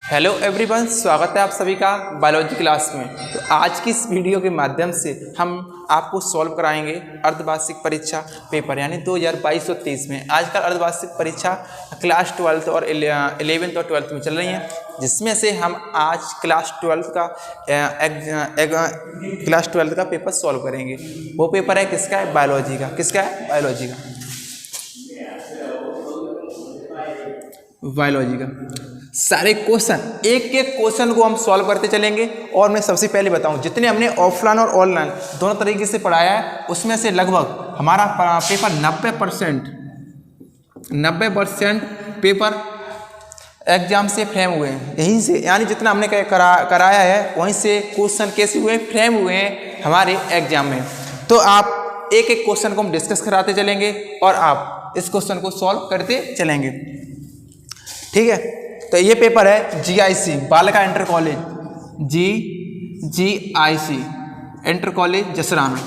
Hello everyone, स्वागत है आप सभी का बायोलॉजी क्लास में। तो आज की इस वीडियो के माध्यम से हम आपको सॉल्व कराएंगे अर्धवार्षिक परीक्षा पेपर यानी 2022-23 में। आजकल अर्धवार्षिक परीक्षा क्लास 12 और 11th और 12th में चल रही हैं, जिसमें से हम आज क्लास 12 का पेपर सॉल्व करेंगे। वो पेपर है किसका है? बायोलॉजी का। किसका है? बायोलॉजी का। बायोलॉजी का सारे क्वेश्चन, एक एक क्वेश्चन को हम सॉल्व करते चलेंगे। और मैं सबसे पहले बताऊं, जितने हमने ऑफलाइन और ऑनलाइन दोनों तरीके से पढ़ाया है, उसमें से लगभग हमारा पेपर 90% पेपर एग्जाम से फ्रेम हुए हैं। यहीं से यानी जितना हमने कराया है वहीं से क्वेश्चन कैसे हुए, फ्रेम हुए हैं हमारे एग्जाम में। तो आप एक एक क्वेश्चन को हम डिस्कस कराते चलेंगे और आप इस क्वेश्चन को सॉल्व करते चलेंगे, ठीक है। तो ये पेपर है GIC बालिका inter college, GIC inter college Jasrana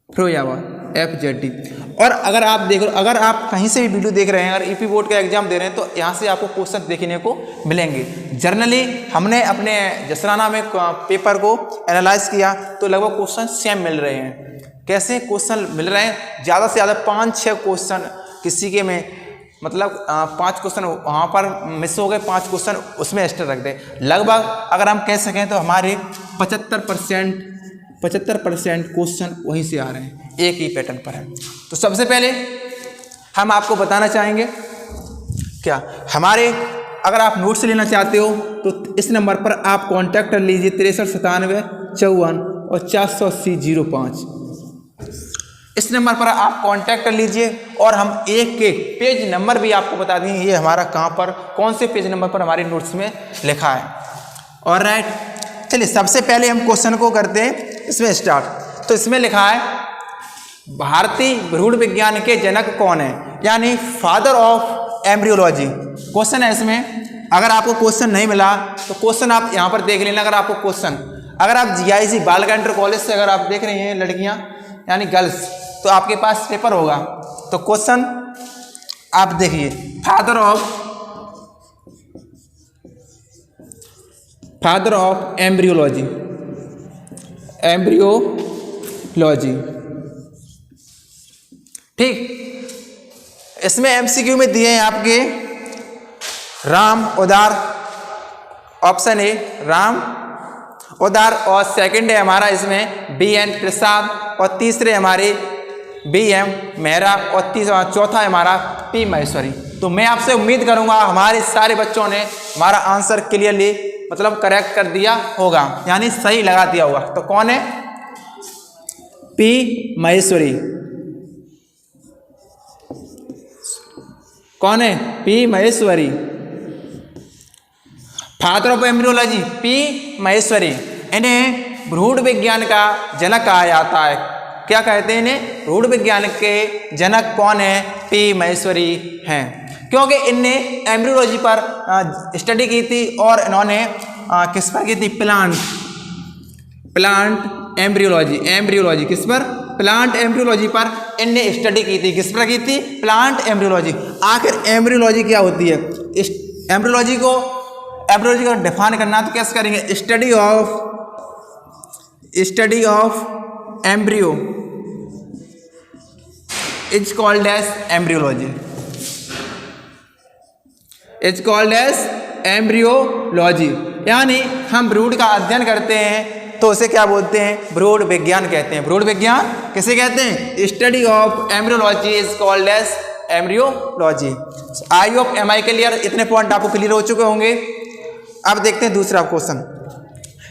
Firozabad FZD। और अगर आप देख रहे हो, अगर आप कहीं से भी वीडियो देख रहे हैं, अगर EP बोर्ड का एग्जाम दे रहे हैं, तो यहाँ से आपको क्वेश्चन देखने को मिलेंगे। जनरली हमने अपने जसराना में पेपर को एनालाइज किया तो लगभग क्वेश्चन सेम मिल रहे हैं। कैसे क्वेश्चन मिल रहे हैं? ज़्यादा से ज़्यादा 5-6 क्वेश्चन किसी के में, मतलब 5 क्वेश्चन वहाँ पर मिस हो गए, 5 क्वेश्चन उसमें एक्स्ट्रा रख दे। लगभग अगर हम कह सकें तो हमारे 75% क्वेश्चन वहीं से आ रहे हैं, एक ही पैटर्न पर है। तो सबसे पहले हम आपको बताना चाहेंगे क्या हमारे, अगर आप नोट्स लेना चाहते हो तो इस नंबर पर आप कांटेक्ट कर लीजिए 63 97 54 और 480 05। इस नंबर पर आप कांटेक्ट कर लीजिए और हम एक एक पेज नंबर भी आपको बता देंगे, ये हमारा कहाँ पर, कौन से पेज नंबर पर हमारे नोट्स में लिखा है। और राइट, चलिए सबसे पहले हम क्वेश्चन को करते हैं इसमें स्टार्ट। तो इसमें लिखा है भारतीय भ्रूण विज्ञान के जनक कौन है, यानी फादर ऑफ एम्ब्रियोलॉजी क्वेश्चन है इसमें। अगर आपको क्वेश्चन नहीं मिला तो क्वेश्चन आप यहाँ पर देख लेना। अगर आपको क्वेश्चन, अगर आप GIC बालिका इंटर कॉलेज से अगर आप देख रही हैं लड़कियाँ यानी गर्ल्स, तो आपके पास पेपर होगा। तो क्वेश्चन आप देखिए, फादर ऑफ एम्ब्रियोलॉजी ठीक। इसमें MCQ में दिए हैं आपके राम उदार, ऑप्शन ए राम उदार, और सेकंड है हमारा इसमें BN प्रसाद, और तीसरे हमारे BM मेहरा, और चौथा है हमारा P महेश्वरी। तो मैं आपसे उम्मीद करूंगा हमारे सारे बच्चों ने हमारा आंसर क्लियरली मतलब करेक्ट कर दिया होगा, यानी सही लगा दिया होगा। तो कौन है? P महेश्वरी। कौन है? P Maheshwari, father of embryology P Maheshwari. इन्हें भ्रूण विज्ञान का जनक कहा जाता है। क्या कहते हैं इन्हें? भ्रूण विज्ञान के जनक कौन है? P महेश्वरी हैं, क्योंकि इनने एम्ब्रियोलॉजी पर स्टडी की थी और इन्होंने किस पर की थी? प्लांट एम्ब्रियोलॉजी किस पर? प्लांट एम्ब्रियोलॉजी पर इनने स्टडी की थी। किस पर की थी? Plant embryology. आखिर एम्ब्रियोलॉजी क्या होती है? एम्ब्रियोलॉजी को डिफाइन करना तो कैसे करेंगे? Study of embryo is called as embryology. यानी हम भ्रूण का अध्ययन करते हैं तो उसे क्या बोलते हैं? भ्रूण विज्ञान कहते हैं। भ्रूण विज्ञान किसे कहते हैं? Study of embryology is called as embryology. I hope am I clear? इतने पॉइंट आपको क्लियर हो चुके होंगे। अब देखते हैं दूसरा क्वेश्चन,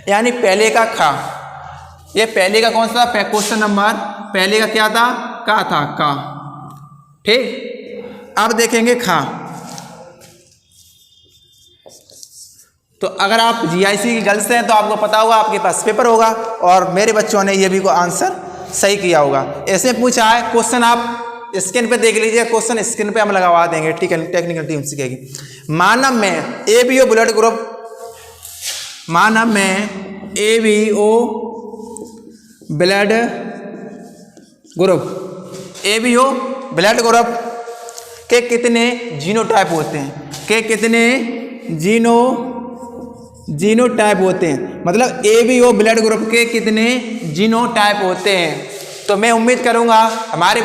यानी पहले का खा। ये पहले का कौन सा क्वेश्चन नंबर? पहले का क्या था? का था, का। ठीक। अब देखेंगे खा। तो अगर आप GIC की गर्ल्स हैं तो आपको पता होगा, आपके पास पेपर होगा और मेरे बच्चों ने ये भी को आंसर सही किया होगा। ऐसे पूछा है क्वेश्चन, आप स्क्रीन पे देख लीजिए। क्वेश्चन स्क्रीन पे हम लगवा देंगे, ठीक है, टेक्निकल टीम सीखेगी। मानव में ABO ब्लड ग्रुप, मानव में ABO ब्लड ग्रुप के कितने जीनोटाइप होते हैं? के कितने जीनोटाइप होते हैं, मतलब ABO ब्लड ग्रुप के कितने जीनोटाइप होते हैं। तो मैं उम्मीद करूंगा हमारे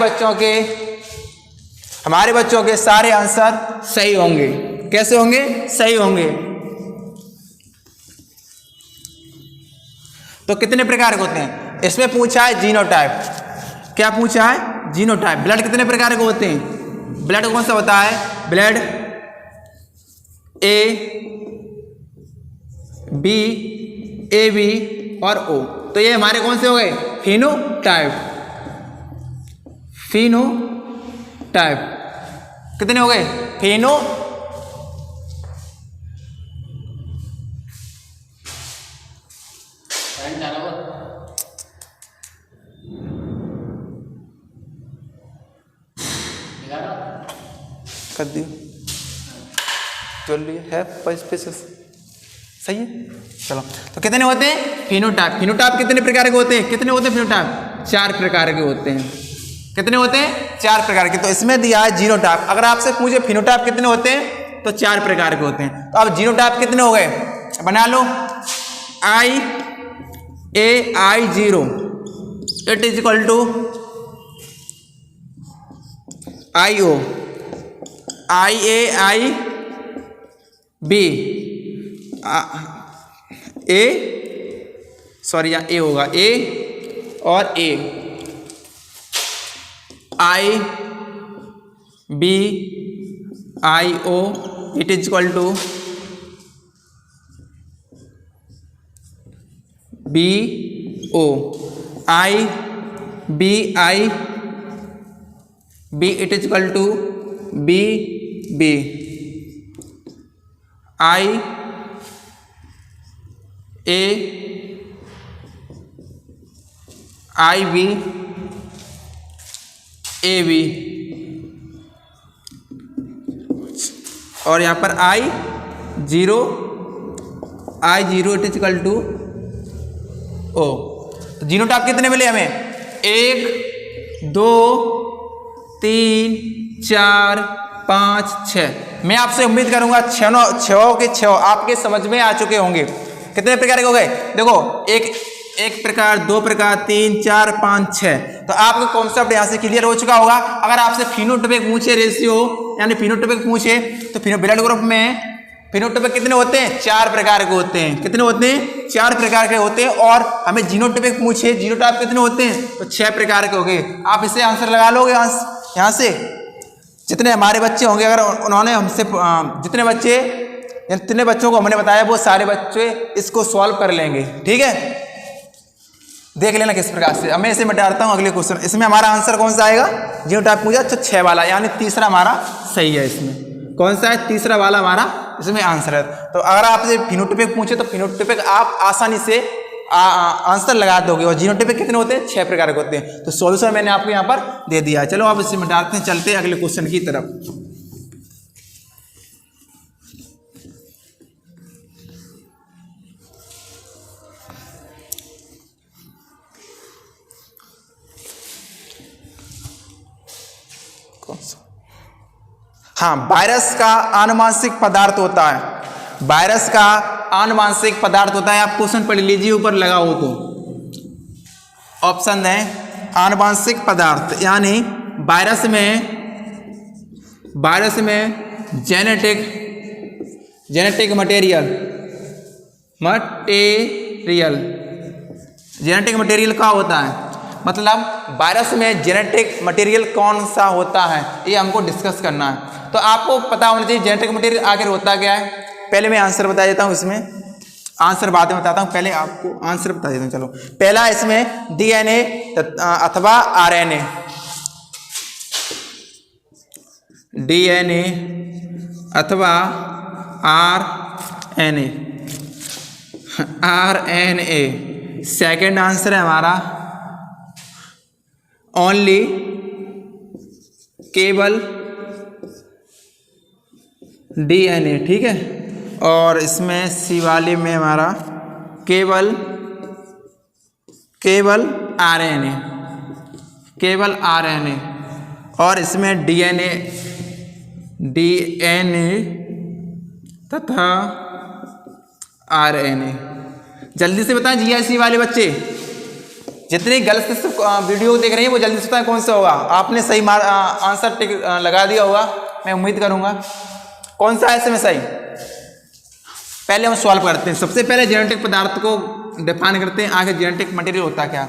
बच्चों के सारे आंसर सही होंगे। कैसे होंगे? सही होंगे। तो कितने प्रकार के होते हैं? इसमें पूछा है जीनोटाइप। क्या पूछा है? जीनोटाइप। ब्लड कितने प्रकार के होते हैं? ब्लड कौन सा होता है? ब्लड A, B, AB और O। तो ये हमारे कौन से हो गए? फिनोटाइप। कितने हो गए? कर दियो चल रही है 5 सही है। चलो, तो कितने होते हैं? फिनोटाइप कितने प्रकार के होते हैं? कितने होते हैं फिनोटाइप? 4 प्रकार के होते हैं। कितने होते हैं? 4 प्रकार के। तो इसमें दिया है जीनोटाइप। अगर आपसे पूछे फिनोटाइप कितने होते हैं तो 4 प्रकार के होते हैं। तो अब जीनोटाइप कितने हो गए बना लो। I0 it is equal to IO, IAIB A होगा A और A, IBIO it is equal to BO, IBIB it is equal to BB, IAIB AB और यहाँ पर I0 it is equal to O। तो जीनोटाइप कितने मिले हमें? 1 2 3 4 5 6। मैं आपसे उम्मीद करूंगा 6 के 6 आपके समझ में आ चुके होंगे। कितने प्रकार के हो गए? देखो एक प्रकार, 2 प्रकार, 3 4 5 6। तो आपका कॉन्सेप्ट यहाँ से क्लियर हो चुका होगा। अगर आपसे फिनोटाइप पूछे रेशियो यानी फिनोटाइप पूछे तो ब्लड ग्रुप में फिनोटाइप कितने होते हैं? 4 प्रकार के होते हैं। कितने होते हैं? 4 प्रकार के होते हैं। और हमें जीनोटाइप पूछे जीनोटाइप कितने होते हैं तो 6 प्रकार के हो गए। आप इसे आंसर लगा लोगे यहाँ से। जितने हमारे बच्चे होंगे, अगर उन्होंने हमसे जितने बच्चों को हमने बताया वो सारे बच्चे इसको सॉल्व कर लेंगे। ठीक है, देख लेना किस प्रकार से। अब मैं इसे मिटाता हूँ अगले क्वेश्चन। इसमें हमारा आंसर कौन सा आएगा? जीनोटाइप पूछा तो 6 वाला, यानी तीसरा हमारा सही है। इसमें कौन सा है? तीसरा वाला हमारा इसमें आंसर है। तो अगर आपसे फिनोटाइप पूछे तो फिनोटाइप आप आसानी से आंसर लगा दोगे। और जीनोटाइप कितने होते हैं? 6 प्रकार के होते हैं। तो सॉल्यूशन मैंने आपको यहाँ पर दे दिया है। चलो आप इसे मिटाते हैं, चलते हैं अगले क्वेश्चन की तरफ। कौन सा? हाँ, वायरस का आनुवांशिक पदार्थ होता है। वायरस का आनुवांशिक पदार्थ होता है। आप क्वेश्चन पढ़ लीजिए, ऊपर लगा हो तो ऑप्शन है आनुवांशिक पदार्थ, यानी वायरस में जेनेटिक मटेरियल का होता है। मतलब वायरस में जेनेटिक मटेरियल कौन सा होता है ये हमको डिस्कस करना है। तो आपको पता होना चाहिए जेनेटिक मटेरियल आखिर होता क्या है। पहले मैं आंसर बता देता हूँ, इसमें आंसर बाद में बताता हूँ, पहले आपको आंसर बता देता हूँ। चलो, पहला इसमें DNA अथवा RNA, DNA अथवा RNA। सेकेंड आंसर है हमारा ओनली केवल DNA। ठीक है, और इसमें सी वाले में हमारा केवल RNA। और इसमें DNA तथा RNA। जल्दी से बताएं GIC वाले बच्चे, जितने गलत वीडियो देख रहे हैं वो जल्दी से बताएं कौन सा होगा। आपने सही आंसर टिक लगा दिया होगा, मैं उम्मीद करूंगा। कौन सा है इसमें सही? पहले हम सॉल्व करते हैं। सबसे पहले जेनेटिक पदार्थ को डिफाइन करते हैं। आगे जेनेटिक मटेरियल होता क्या?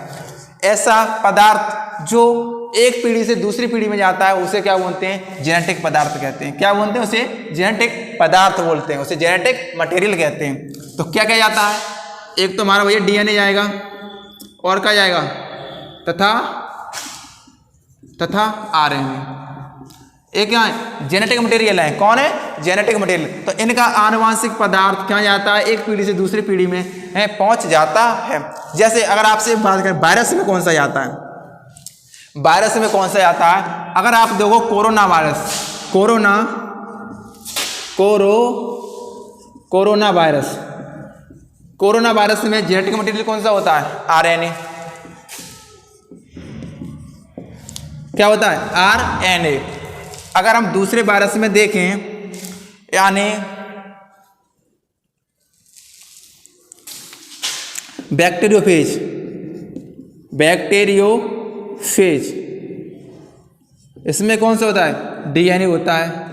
ऐसा पदार्थ जो एक पीढ़ी से दूसरी पीढ़ी में जाता है उसे क्या बोलते हैं? जेनेटिक पदार्थ कहते हैं। क्या बोलते हैं? उसे जेनेटिक पदार्थ बोलते हैं, उसे जेनेटिक मटेरियल कहते हैं। तो क्या क्या जाता है? एक तो हमारा भैया DNA जाएगा, और क्या जाएगा? तथा RNA। एक यहाँ जेनेटिक मटेरियल है। कौन है? Genetic material. तो इनका आनुवांशिक पदार्थ क्या जाता है? एक पीढ़ी से दूसरी पीढ़ी में पहुंच जाता है। जैसे अगर आपसे बात करें वायरस में कौन सा जाता है? वायरस में कौन सा जाता है? अगर आप देखो कोरोना वायरस, कोरोना वायरस में जेनेटिक मटेरियल कौन सा होता है? RNA। क्या होता है? RNA। अगर हम दूसरे वायरस में देखें, यानी बैक्टीरियोफेज, इसमें कौन सा होता है? DNA होता है,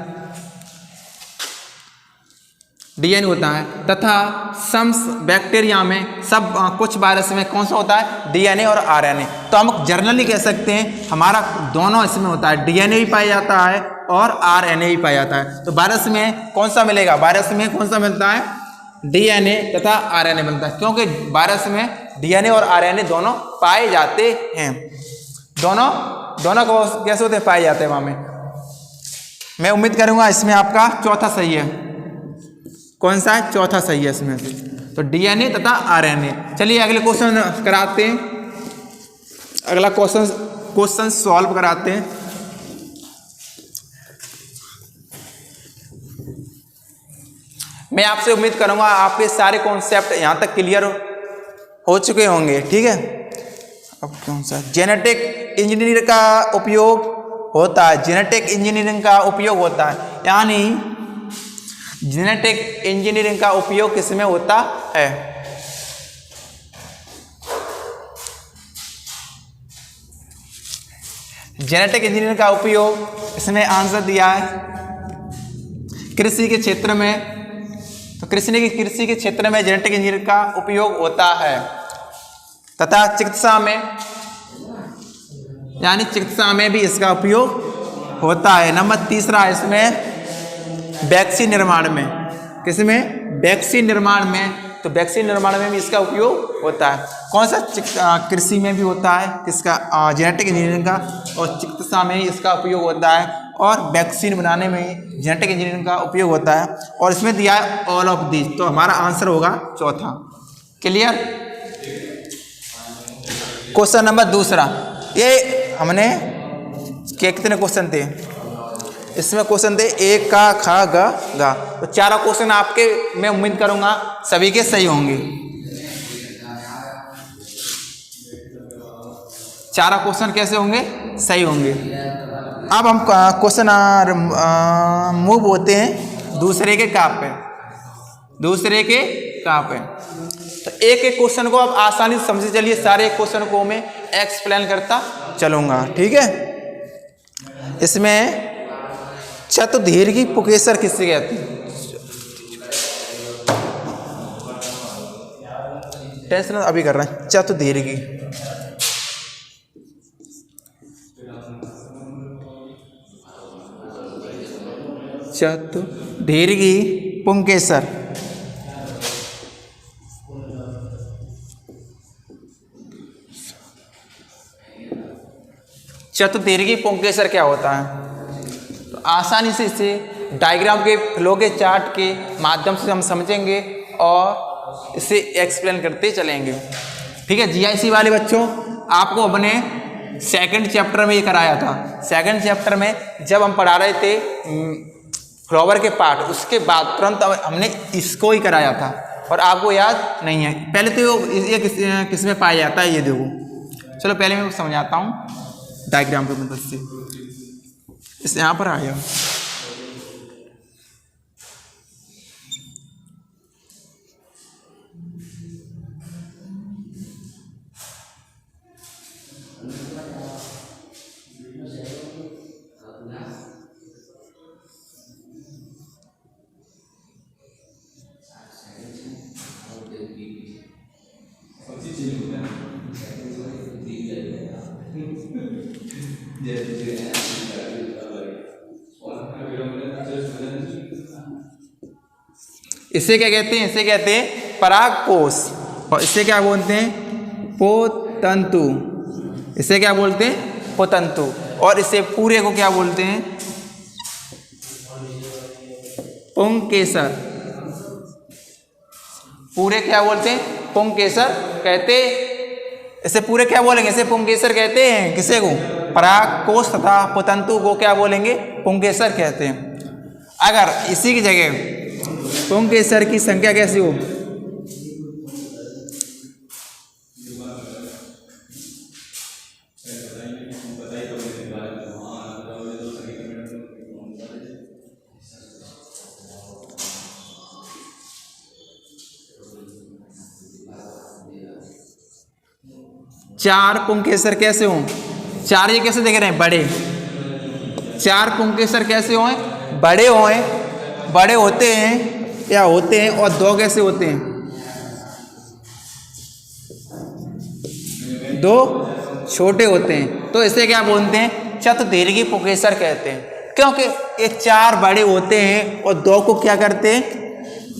DNA होता है। तथा सम बैक्टीरिया में सब कुछ वायरस में कौन सा होता है? DNA और RNA। तो हम जनरली कह सकते हैं हमारा दोनों इसमें होता है, DNA भी पाया जाता है और RNA भी पाया जाता है। तो वायरस में कौन सा मिलेगा? वायरस में कौन सा मिलता है? DNA तथा RNA मिलता है, क्योंकि वायरस में DNA और RNA दोनों पाए जाते हैं। दोनों को कैसे होते पाए जाते हैं वहां में। मैं उम्मीद करूंगा इसमें आपका चौथा सही है। कौन सा है? चौथा सही है इसमें से। तो DNA तथा RNA। चलिए अगले क्वेश्चन कराते हैं। अगला क्वेश्चन सॉल्व कराते हैं। मैं आपसे उम्मीद करूंगा आपके सारे कॉन्सेप्ट यहां तक क्लियर हो चुके होंगे। ठीक है, अब कौन सा? जेनेटिक इंजीनियरिंग का उपयोग होता है। जेनेटिक इंजीनियरिंग का उपयोग होता है, यानी जेनेटिक इंजीनियरिंग का उपयोग किसमें होता है? जेनेटिक इंजीनियरिंग का उपयोग इसमें आंसर दिया है कृषि के क्षेत्र में। तो कृषि के क्षेत्र में जेनेटिक इंजीनियरिंग का उपयोग होता है। तथा चिकित्सा में, यानी चिकित्सा में भी इसका उपयोग होता है। नंबर तीसरा इसमें वैक्सीन निर्माण में। किसमें? वैक्सीन निर्माण में। तो वैक्सीन निर्माण में भी इसका उपयोग होता है। कौन सा? कृषि में भी होता है किसका? जेनेटिक इंजीनियरिंग का। और चिकित्सा में ही इसका उपयोग होता है, और वैक्सीन बनाने में ही जेनेटिक इंजीनियरिंग का उपयोग होता है। और इसमें दिया है ऑल ऑफ दीज। तो हमारा आंसर होगा चौथा। क्लियर? क्वेश्चन नंबर दूसरा, ये हमने कितने क्वेश्चन थे इसमें? क्वेश्चन थे 1 का खा गा गा। तो चारों क्वेश्चन आपके मैं उम्मीद करूंगा सभी के सही होंगे। चारों क्वेश्चन कैसे होंगे? सही होंगे। अब हम क्वेश्चन मूव होते हैं दूसरे के का पे। तो एक एक क्वेश्चन को आप आसानी से समझे चलिए। सारे क्वेश्चन को मैं एक्सप्लेन करता चलूंगा। ठीक है, इसमें चतुर्दीर्घी पुकेसर किससे कहते हैं? टेंशन अभी कर रहे हैं। चतुर्दीर्घी, चतुर्दीर्घी पुंकेसर। चतुर्दीर्घी पुंकेसर क्या होता है? तो आसानी से इसे डायग्राम के फ्लो के चार्ट के माध्यम से हम समझेंगे और इसे एक्सप्लेन करते चलेंगे। ठीक है, GIC वाले बच्चों, आपको अपने सेकंड चैप्टर में ये कराया था। सेकंड चैप्टर में जब हम पढ़ा रहे थे फ्लावर के पार्ट, उसके बाद तुरंत हमने इसको ही कराया था और आपको याद नहीं है। पहले तो ये किस में पाया जाता है ये देखो। चलो पहले मैं समझाता हूँ डायग्राम की मदद से। इस यहाँ पर आया इसे क्या कहते हैं? इसे कहते हैं परागकोश। और इसे क्या बोलते हैं? पोतंतु। इसे क्या बोलते हैं? पोतंतु। और इसे पूरे को क्या बोलते हैं? पुंकेसर। पूरे क्या बोलते हैं? पुंकेसर कहते। इसे पूरे क्या बोलेंगे? इसे पुंकेसर कहते हैं। किसे को? परागकोश तथा पोतंतु को क्या बोलेंगे? पुंकेसर कहते हैं। अगर इसी की जगह पुंकेसर की संख्या कैसी हो? चार पुंकेसर कैसे हों? चार ये कैसे देख रहे हैं? बड़े। चार पुंकेसर कैसे हों? बड़े हों, बड़े होते हैं या होते हैं। और दो कैसे होते हैं? दो छोटे होते हैं। तो इसे क्या बोलते हैं? चतुर्दीर्घी पुंकेसर कहते हैं। क्योंकि ये चार बड़े होते हैं और दो को क्या करते हैं?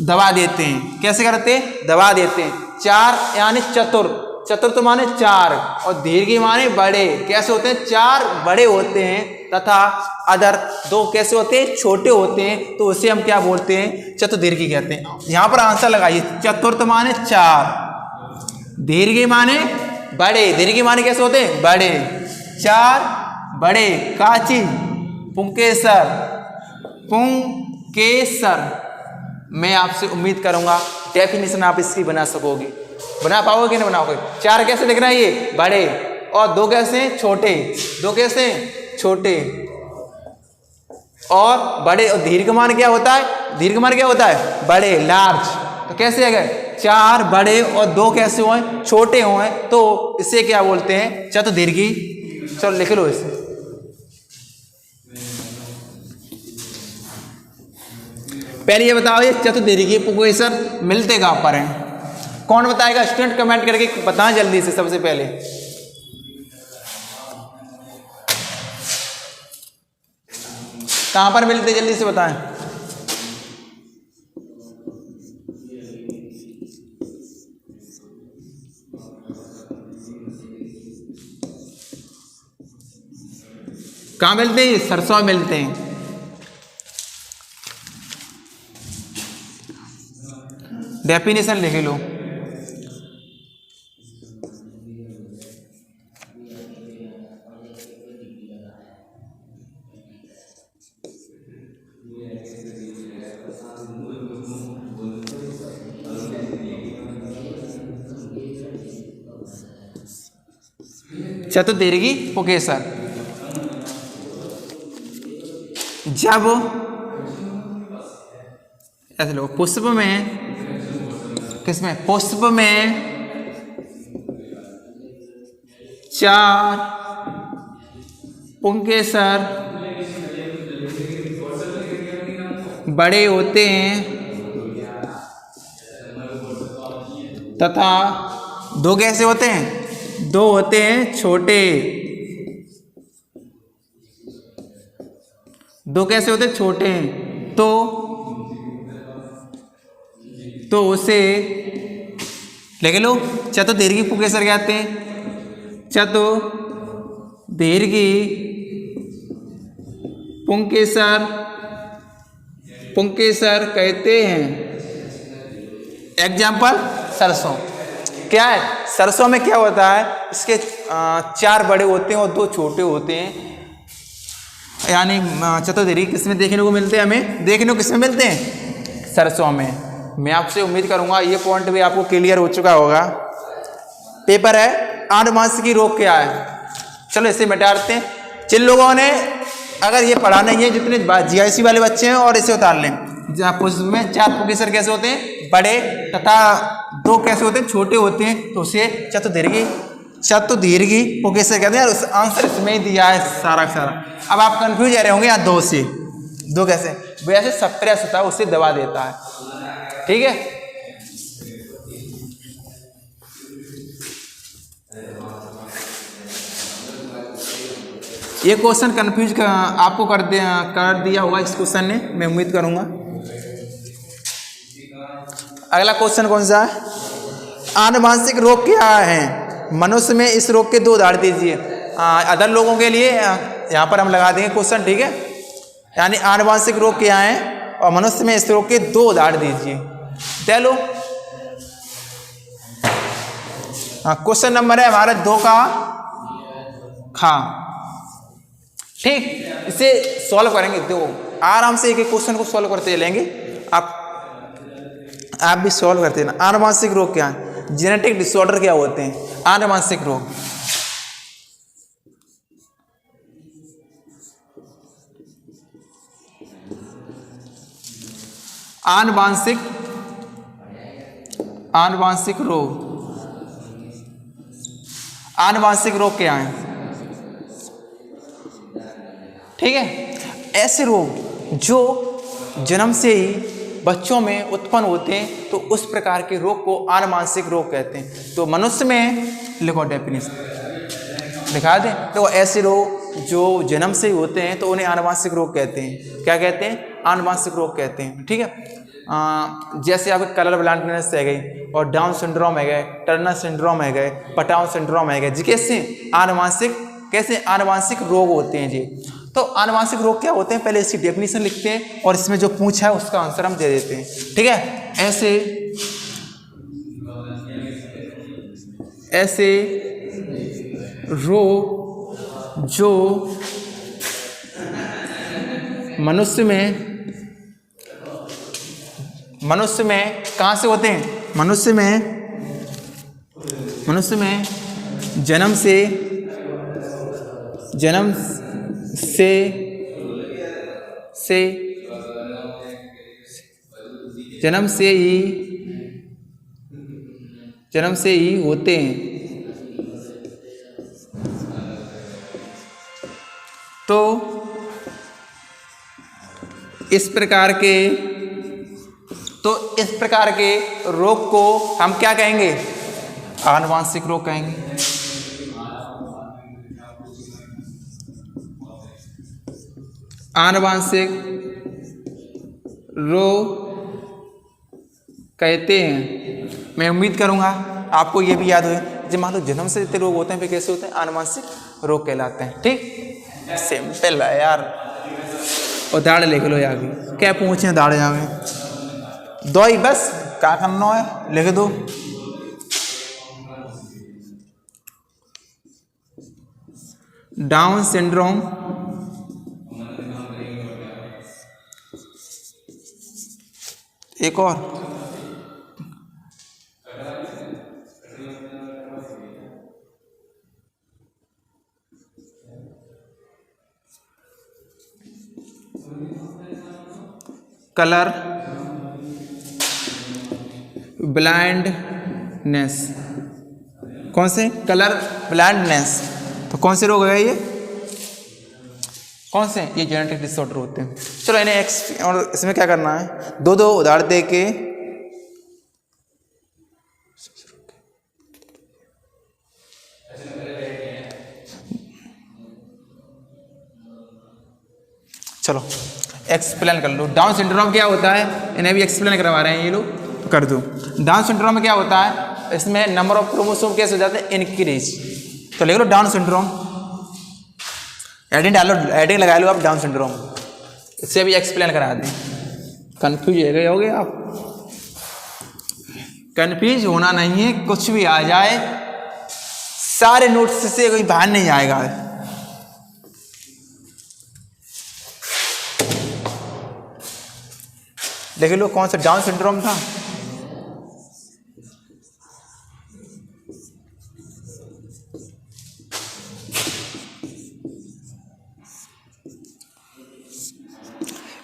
दबा देते हैं। कैसे करते हैं? दबा देते हैं। चार यानी चतुर, चतुर तो माने चार, और दीर्घी माने बड़े। कैसे होते हैं? चार बड़े होते हैं तथा अदर दो कैसे होते हैं? छोटे होते हैं। तो उसे हम क्या बोलते हैं? चतुर्दीर्घी कहते हैं। यहाँ पर आंसर लगाइए। चतुर्थ माने चार, दीर्घी माने बड़े। दीर्घी माने कैसे होते हैं? बड़े। चार बड़े। काची? पुंकेसर। पुंकेसर। मैं आपसे उम्मीद करूंगा डेफिनेशन आप इसकी बना सकोगे। बना पाओगे कि नहीं बनाओगे? चार कैसे दिख रहा है? ये बड़े। और दो कैसे? छोटे। दो कैसे? छोटे। और बड़े। और दीर्घ मान क्या होता है? दीर्घ मान क्या होता है? बड़े, लार्ज। तो कैसे है? चार बड़े और दो कैसे हुए? छोटे हुए। तो इसे क्या बोलते हैं? चतुर्दीर्घी। चलो लिख लो इसे। पहले ये बताओ, ये चतुर्दीर्घी पुंकेसर मिलते कहाँ पर हैं? कौन बताएगा? स्टूडेंट कमेंट करके बताएं जल्दी से। सबसे पहले कहां पर मिलते? जल्दी से बताएं। कहां मिलते हैं? सरसों मिलते हैं। डेफिनेशन लिख लो। चतुर्दीर्घी पुंकेसर जब ऐसे लो, पुष्प में, किसमें? पुष्प में चार पुंकेसर बड़े होते हैं तथा दो कैसे होते हैं? दो होते हैं छोटे। दो कैसे होते हैं? छोटे हैं। तो उसे लिख लो। चतुर्दीर्घी पुंकेसर कहते हैं। चतुर्दीर्घी पुंकेसर कहते हैं। एग्जाम्पल सरसों। क्या है? सरसों में क्या होता है? इसके चार बड़े होते हैं और दो छोटे होते हैं। यानी चतुर्दीर्घी किसमें देखने को मिलते हैं? हमें देखने को किसमें मिलते हैं? सरसों में। मैं आपसे उम्मीद करूंगा ये पॉइंट भी आपको क्लियर हो चुका होगा। पेपर है 8 मास की रोग क्या है? चलो इसे मिटाते हैं। जिन लोगों ने अगर ये पढ़ा नहीं है, जितने जीआईसी वाले बच्चे हैं, और इसे उतार लें। में चार पुंकेसर कैसे होते हैं? बड़े तथा दो कैसे होते हैं? छोटे होते हैं। तो उसे चतुर्दीर्घी पुंकेसर कहते हैं। उस आंसर इसमें ही दिया है सारा सारा। अब आप कंफ्यूज रहे होंगे यहाँ दो से। दो कैसे? वैसे सप्रेस होता है, उसे दबा देता है। ठीक है। ये क्वेश्चन कंफ्यूज आपको कर दिया होगा इस क्वेश्चन ने, मैं उम्मीद करूंगा। अगला क्वेश्चन कौन सा है? आनुवांशिक रोग क्या है? मनुष्य में इस रोग के 2 उदाहरण दीजिए। अदर लोगों के लिए यहाँ पर हम लगा देंगे क्वेश्चन, ठीक है। यानी आनुवांशिक रोग क्या है और मनुष्य में इस रोग के 2 उदाहरण दीजिए। दे लो। क्वेश्चन नंबर है हमारा 2 का खा, ठीक। इसे सॉल्व करेंगे, दो आराम से एक एक क्वेश्चन को सॉल्व करते चलेंगे। आप भी सॉल्व करते ना। आनुवांशिक रोग क्या है? जेनेटिक डिसऑर्डर क्या होते हैं? आनुवांशिक रोग। आनुवांशिक रोग, आनुवांशिक रोग क्या है? ठीक है, ऐसे रोग जो जन्म से ही बच्चों में उत्पन्न होते हैं तो उस प्रकार के रोग को आनुवांशिक रोग कहते हैं। तो मनुष्य में लिखो डेफिनेशन दिखा दें। तो ऐसे रोग जो जन्म से ही होते हैं तो उन्हें आनुवांशिक रोग कहते हैं। क्या कहते हैं? आनुवांशिक रोग कहते हैं, ठीक है। जैसे आपके कलर ब्लाइंडनेस है गई और डाउन सिंड्रोम है गए, टर्नर सिंड्रोम है गए, पटाउन सिंड्रोम है गए, जी कैसे आनुवांशिक रोग होते हैं जी। तो आनुवांशिक रोग क्या होते हैं, पहले इसकी डेफिनेशन लिखते हैं और इसमें जो पूछा है उसका आंसर हम दे देते हैं, ठीक है। ऐसे रोग जो मनुष्य में कहाँ से होते हैं? मनुष्य में जन्म से ही होते हैं। तो इस प्रकार के रोग को हम क्या कहेंगे? आनुवांशिक रोग कहेंगे। आनुवांशिक रोग कहते हैं। मैं उम्मीद करूंगा आपको ये भी याद हो। जब मान लो जन्म से जितने रोग होते हैं वे कैसे होते हैं? आनुवांशिक रोग कहलाते हैं, ठीक। सिंपल है यार। और दाढ़ लिख लो यार, क्या पूछे दाढ़ जावे दो ही बस, क्या करना है लिख दो। डाउन सिंड्रोम, एक और कलर ब्लाइंडनेस। कौन से? Colour blindness. तो कौन से रोग है ये? कौन से? ये जेनेटिक डिसऑर्डर होते हैं। चलो इन्हें और इसमें क्या करना है, 2 उदाहरण दे के चलो एक्सप्लेन कर लो। डाउन सिंड्रोम क्या होता है, इन्हें भी एक्सप्लेन करवा रहे हैं ये लोग, कर दो। डाउन सिंड्रोम में क्या होता है, इसमें नंबर ऑफ क्रोमोसोम कैसे हो जाते हैं? इनक्रीज। तो लिख लो डाउन सिंड्रोम, एडिंग डालो, एडिंग लगा लो आप डाउन सिंड्रोम, इससे भी एक्सप्लेन करा दें। कन्फ्यूज हो गए होगे आप? कन्फ्यूज होना नहीं है, कुछ भी आ जाए सारे नोट्स से कोई बाहर नहीं आएगा। देख लो कौन सा डाउन सिंड्रोम था।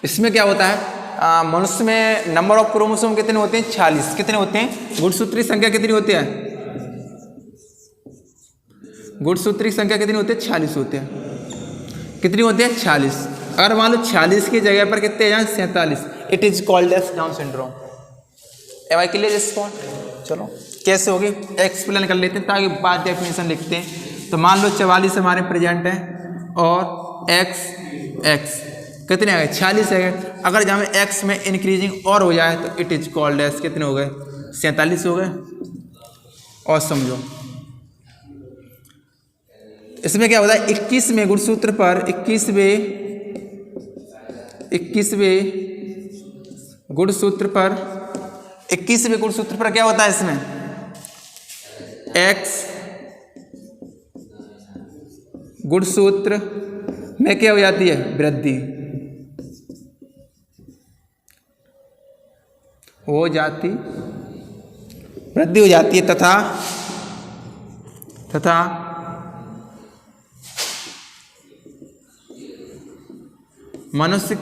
इसमें क्या होता है, मनुष्य में नंबर ऑफ क्रोमोसोम कितने होते हैं? 46। कितने होते हैं? गुणसूत्री संख्या कितनी होती है? गुणसूत्री संख्या कितनी होती है? 46 होते हैं। कितनी होती है? 46। अगर मान लो 46 की जगह पर कितने हैं? 47। It is called as Down syndrome. Am I clear respond? चलो कैसे होगी एक्सप्लेन कर लेते हैं ताकि बाद डेफिनेशन लिखते हैं। तो मान लो 44 हमारे प्रेजेंट है और x कितने आ गए 46 है। अगर जहाँ में एक्स में इंक्रीजिंग और हो जाए तो इट इज कॉल्ड एज कितने हो गए 47 हो गए। और समझो इसमें क्या होता है 21वें गुणसूत्र पर 21वें गुणसूत्र पर क्या होता है इसमें एक्स गुणसूत्र में क्या हो जाती है वृद्धि हो जाती है तथा मनुष्य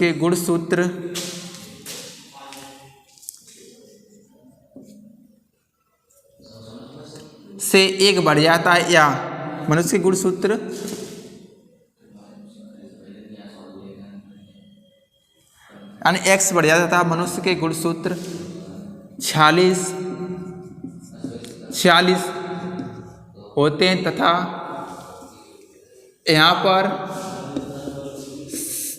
के गुणसूत्र से एक बढ़ जाता है, या मनुष्य के गुणसूत्र यानी एक्स बढ़ जाता था, मनुष्य के गुणसूत्र 46 होते हैं तथा यहाँ पर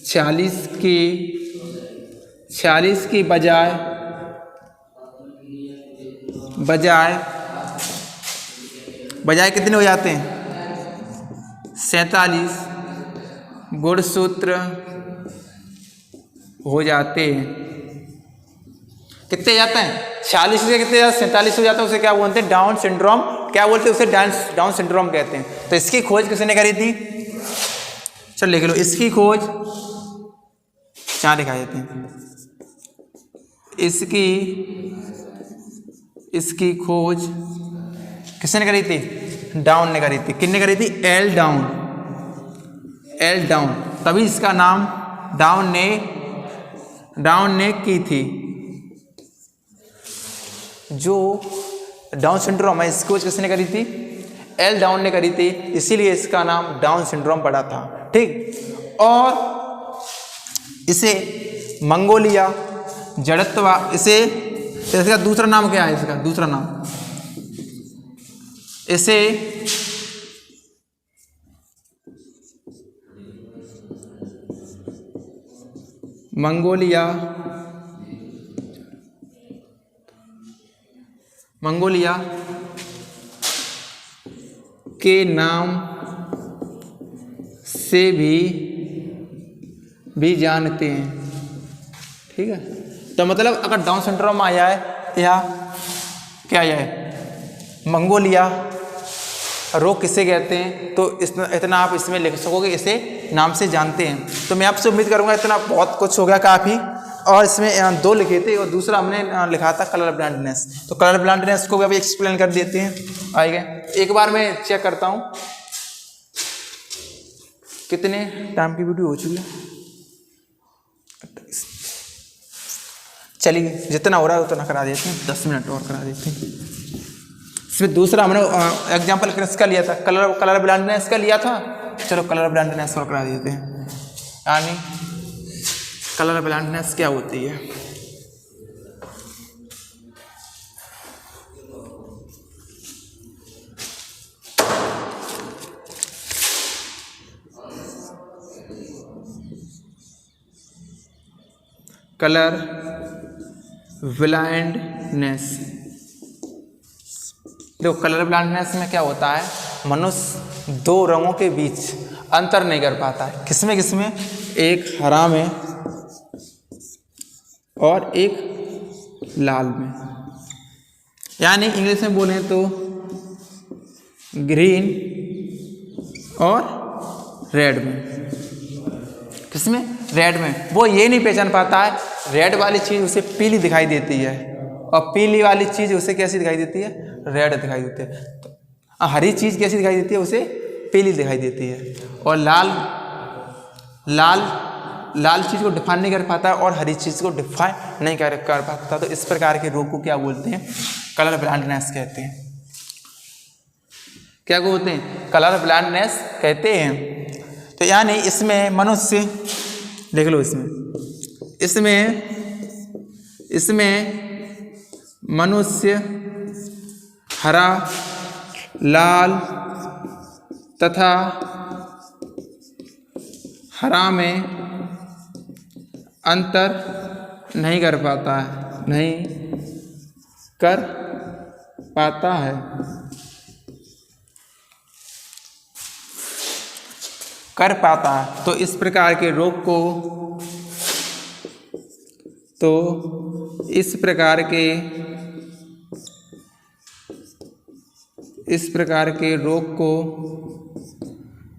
46 की बजाय कितने हो जाते हैं 47 गुणसूत्र हो जाते हैं। कितने जाते हैं 46 से कितने 47 हो जाते हैं, उसे क्या बोलते हैं डाउन सिंड्रोम। क्या बोलते हैं उसे डाउन सिंड्रोम कहते हैं। तो इसकी खोज किसने करी थी, चल लिख लो, इसकी खोज क्या लिखा देते हैं, इसकी खोज किसने करी थी, डाउन ने करी थी। किसने करी थी, एल डाउन, तभी इसका नाम डाउन ने की थी। जो डाउन सिंड्रोम है इसकी खोज किसने करी थी, एल डाउन ने करी थी, इसीलिए इसका नाम डाउन सिंड्रोम पड़ा था। ठीक, और इसे मंगोलिया जड़त्व, इसका दूसरा नाम क्या है, इसका दूसरा नाम इसे मंगोलिया के नाम से भी जानते हैं। ठीक है, तो मतलब अगर डाउन सिंड्रोम आ जाए या क्या आया है मंगोलिया रोग किसे कहते हैं, तो इतना आप इसमें लिख सकोगे, इसे नाम से जानते हैं। तो मैं आपसे उम्मीद करूंगा इतना बहुत कुछ हो गया काफ़ी। और इसमें 2 लिखे थे और दूसरा हमने लिखा था कलर ब्लाइंडनेस। तो कलर ब्लाइंडनेस को भी अभी एक्सप्लेन कर देते हैं, आएगा। एक बार मैं चेक करता हूँ कितने टाइम की वीडियो हो चुकी है। चलिए जितना हो रहा है उतना करा देते हैं, 10 मिनट और करा देते हैं। इसमें दूसरा हमने एग्जाम्पल किसका लिया था, कलर ब्लाइंडनेस का लिया था। चलो कलर ब्लाइंडनेस और करा देते हैं, यानी कलर ब्लाइंडनेस क्या होती है। कलर ब्लाइंडनेस, देखो कलर ब्लाइंडनेस में क्या होता है, मनुष्य 2 रंगों के बीच अंतर नहीं कर पाता है। किसमें, एक हरा में और एक लाल में, यानी इंग्लिश में बोलें तो ग्रीन और रेड में। किसमें, रेड में। वो ये नहीं पहचान पाता है, रेड वाली चीज़ उसे पीली दिखाई देती है और पीली वाली चीज़ उसे कैसी दिखाई देती है, रेड दिखाई देती है। तो हरी चीज़ कैसी दिखाई देती है, उसे पीली दिखाई देती है। और लाल चीज़ को डिफाइन नहीं कर पाता और हरी चीज़ को डिफाइन नहीं कर पाता। तो इस प्रकार के रोग को क्या बोलते हैं, कलर ब्लाइंडनेस कहते हैं। क्या बोलते हैं, कलर ब्लाइंडनेस कहते हैं। तो यानी इसमें मनुष्य, देख लो, इसमें मनुष्य हरा लाल तथा हरा में अंतर नहीं कर पाता है। तो इस प्रकार के रोग को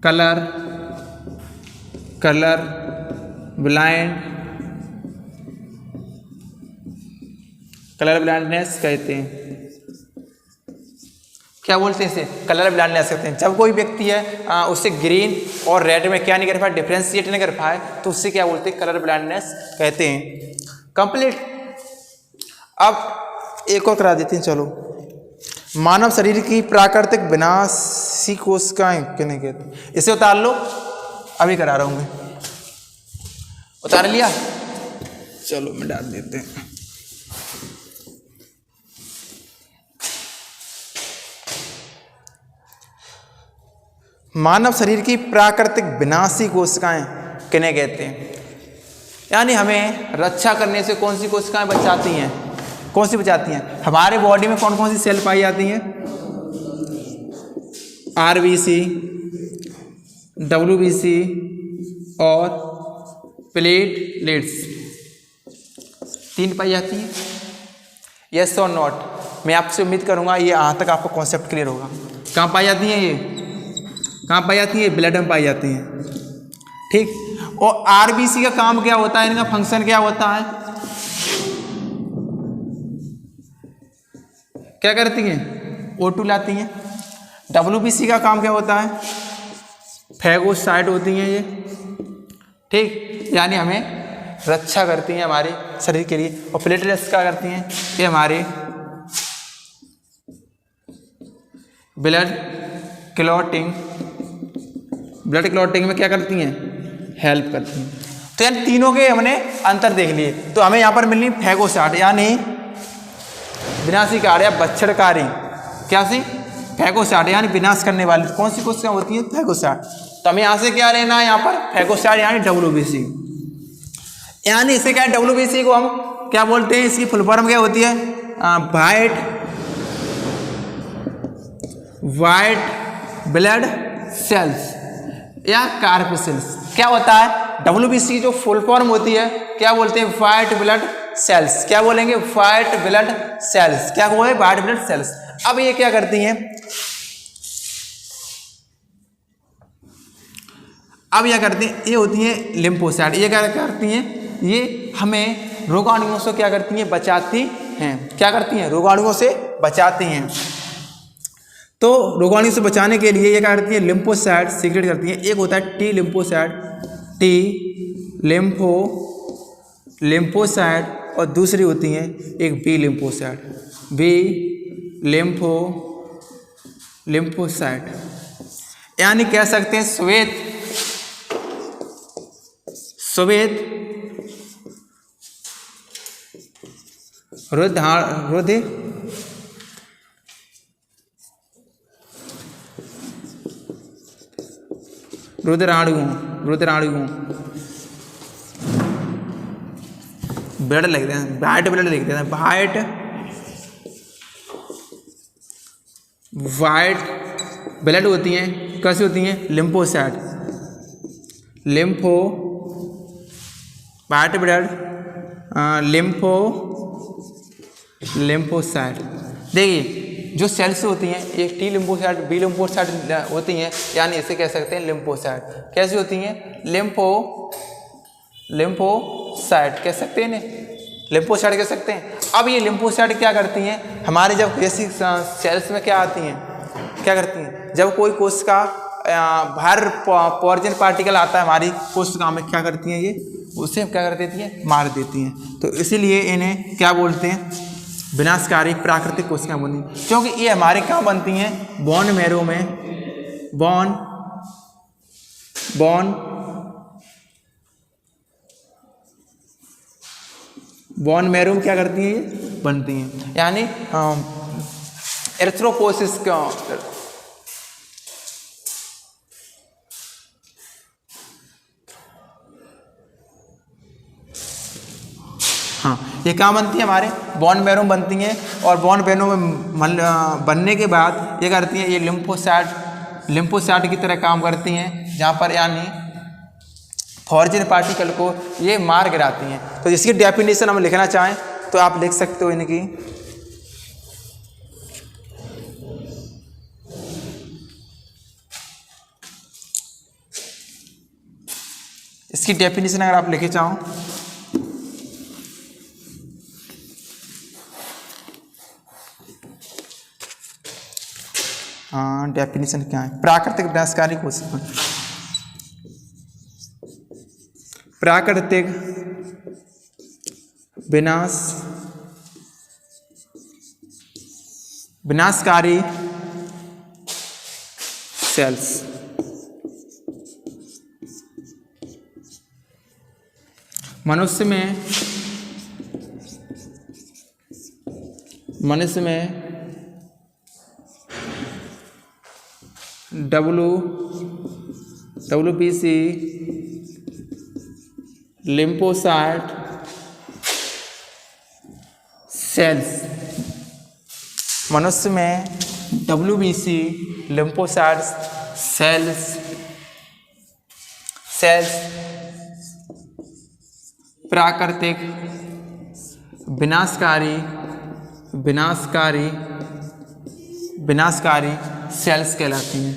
कलर ब्लाइंडनेस कहते हैं। क्या बोलते हैं इसे? कलर ब्लाइंडनेस कहते हैं। जब कोई व्यक्ति है उससे ग्रीन और रेड में क्या नहीं कर पाए, डिफ्रेंशिएट नहीं कर पाए, तो उससे क्या बोलते हैं? कलर ब्लाइंडनेस कहते हैं। कंप्लीट। अब एक और करा देते हैं, चलो। मानव शरीर की प्राकृतिक विनाशी कोशिकाएं किन्हें कहते हैं? इसे उतार लो, अभी करा रहा हूं मैं। उतार लिया? चलो मैं डाल देते हैं। मानव शरीर की प्राकृतिक विनाशी कोशिकाएं किन्हें कहते हैं? यानी हमें रक्षा करने से कौन सी कोशिकाएं बचाती हैं? कौन सी बचाती हैं? हमारे बॉडी में कौन कौन सी सेल पाई जाती हैं? RBC, WBC और प्लेटलेट्स, 3 पाई जाती हैं। यस और नॉट? मैं आपसे उम्मीद करूंगा ये यहाँ तक आपको कॉन्सेप्ट क्लियर होगा। कहाँ पाई जाती हैं ये? कहाँ पाई जाती है? ब्लड में पाई जाती हैं। ठीक। और RBC का काम क्या होता है? इनका फंक्शन क्या होता है? क्या करती हैं? O2 लाती हैं। WBC का काम क्या होता है? फैगोसाइट होती हैं ये। ठीक। यानी हमें रक्षा करती हैं हमारे शरीर के लिए। और प्लेटलेट्स क्या करती हैं? ये हमारे ब्लड क्लॉटिंग में क्या करती हैं? हेल्प करती हैं। तो यानी तीनों के हमने अंतर देख लिए। तो हमें यहाँ पर मिलनी फैगोसाइट यानी विनाशीकारी या बच्छड़कारी। क्या सी? फैगोसाइट यानी विनाश करने वाली कौन सी कोशिकाएं होती हैं? फैगोसाइट। तो हमें यहाँ से क्या लेना है? यहाँ पर फैगोसाइट यानी WBC। यानी इसे क्या है? WBC को हम क्या बोलते हैं? इसकी फुल फॉर्म क्या होती है? वाइट ब्लड सेल्स या कार्पेसेल्स। क्या होता है? WBC की जो फुल फॉर्म होती है क्या बोलते हैं? White blood cells. क्या बोलेंगे? White blood cells. क्या बोले? White blood cells. अब ये क्या करती हैं? ये होती हैं लिम्फोसाइट। ये क्या करती हैं? ये हमें रोगाणुओं से क्या करती हैं? बचाती हैं। क्या करती हैं? रोगाणुओं से बचाती हैं। तो रोगाणुओं से बचाने के लिए ये क्या करती है? लिम्फोसाइट सीक्रेट करती हैं। एक होता है T लिम्फोसाइट और दूसरी होती हैं एक B लिम्फोसाइट। यानी कह सकते हैं श्वेत रुद्राणुओं ब्लड लिखते हैं, वाइट ब्लड लिखते हैं। वाइट ब्लड होती हैं। कैसी होती हैं? लिम्फोसाइट। White blood lymphocyte. देखिए जो सेल्स होती हैं एक T लिम्फोसाइट B लिम्फोसाइट होती हैं। यानी इसे कह सकते हैं लिम्फोसाइट। कैसी होती हैं? लिम्फोसाइट कह सकते हैं, लिम्फोसाइट कह सकते हैं। अब ये लिम्फोसाइट क्या करती हैं? हमारे जब ऐसी सेल्स में क्या आती हैं? क्या करती हैं? जब कोई कोशिका बाहर पॉइजन पार्टिकल आता है हमारी कोशिका में, क्या करती हैं? ये उसे क्या कर देती हैं? मार देती हैं। तो इसीलिए इन्हें क्या बोलते हैं? विनाशकारी प्राकृतिक कोशिकाएं बनती, क्योंकि ये हमारे कहाँ बनती हैं? बोन मैरो में। बोन मैरो में क्या करती हैं? ये बनती हैं। यानी एरिथ्रोपोसिस ये कहाँ बनती है? हमारे बोन मैरो में बनती हैं। और बोन मैरो में बनने के बाद ये करती हैं, ये लिम्फोसाइट की तरह काम करती हैं, जहाँ पर यानी फॉरेन पार्टिकल को ये मार गिराती हैं। तो इसकी डेफिनेशन हम लिखना चाहें तो आप लिख सकते हो इनकी। इसकी डेफिनेशन अगर आप लिखे चाहो, हाँ डेफिनेशन क्या है? प्राकृतिक विनाशकारी कोशिका, प्राकृतिक विनाशकारी सेल्स। मनुष्य में WBC लिम्फोसाइट सेल्स, मनुष्य में WBC लिम्फोसाइट सेल्स प्राकृतिक विनाशकारी सेल्स कहलाती हैं।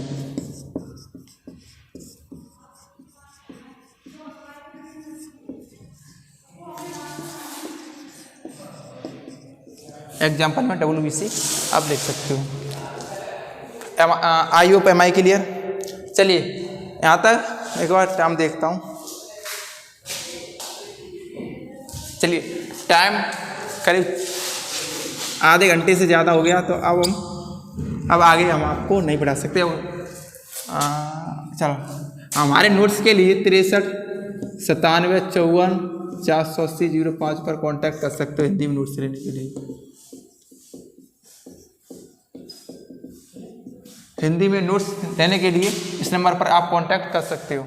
एग्जाम्पल में WBC आप देख सकते हो। I hope am I clear. चलिए यहाँ तक एक बार टाइम देखता हूँ। चलिए टाइम करीब आधे घंटे से ज़्यादा हो गया, तो अब आगे हम आपको नहीं पढ़ा सकते। चलो हमारे नोट्स के लिए 63 97 54 480 05 पर कांटेक्ट कर सकते हो हिंदी में नोट्स लेने के लिए। हिंदी में नोट्स लेने के लिए इस नंबर पर आप कांटेक्ट कर सकते हो।